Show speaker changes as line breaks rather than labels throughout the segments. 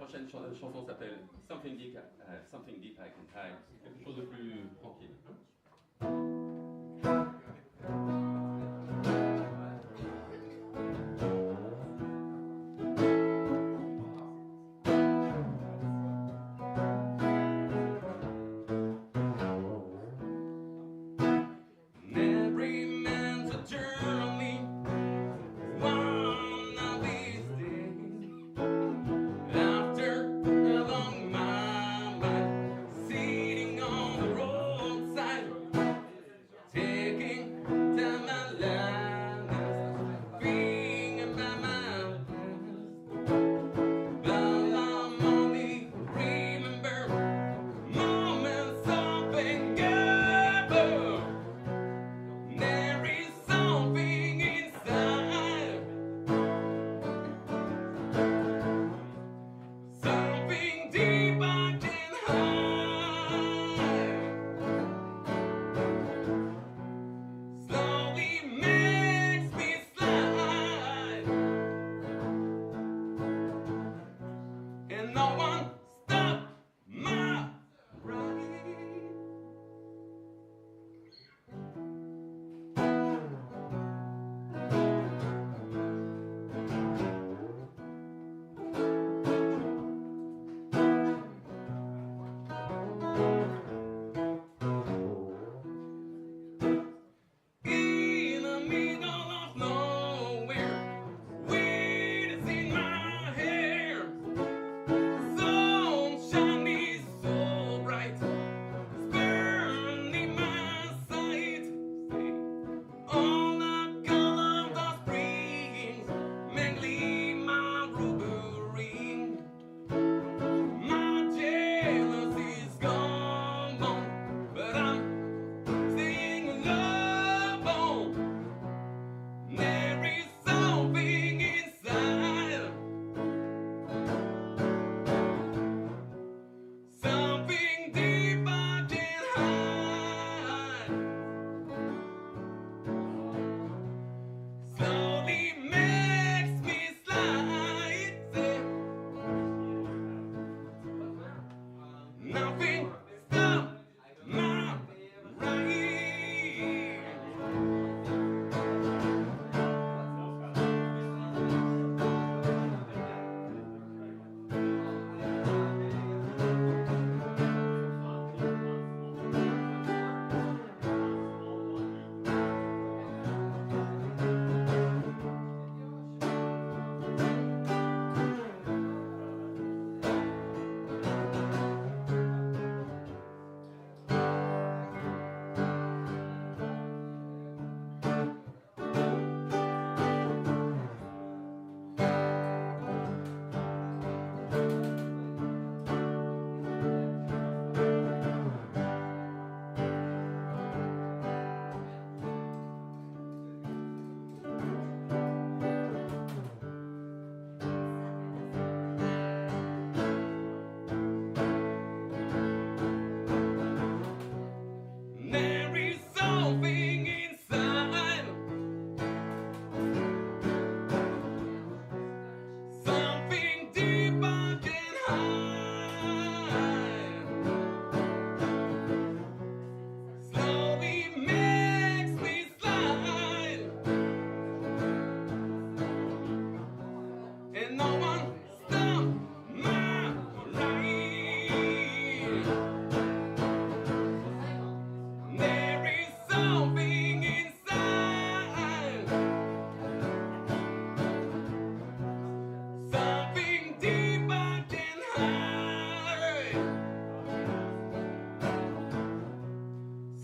prochaine chanson s'appelle Something Deep, Something Deep I Can Hide, quelque chose de plus tranquille. Every man's a journey, one of these days. After a long mile, sitting on the roadside, taking time my life, being in my mind. But I'm only remember moments of together. There is something inside, something deep I can hide. Slowly makes me slide, and no one stop my ride. In the middle of nowhere, wind is in my hair. Sunshine is so bright, it's burning my sight. All the color of the springs make my rubber ring. My jealousy's gone, but I'm staying alone. There is something inside, something deep I can hide. Slowly makes me slide. Nothing stop my ride. There is something inside, something deep I can hide. Slowly makes me slide, and no one stop my ride. There is something inside, something deep I can hide.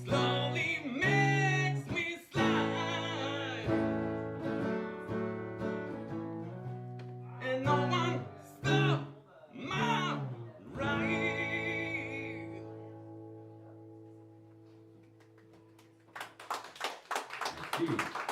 Slowly makes me slide, and no one stop my ride. Merci.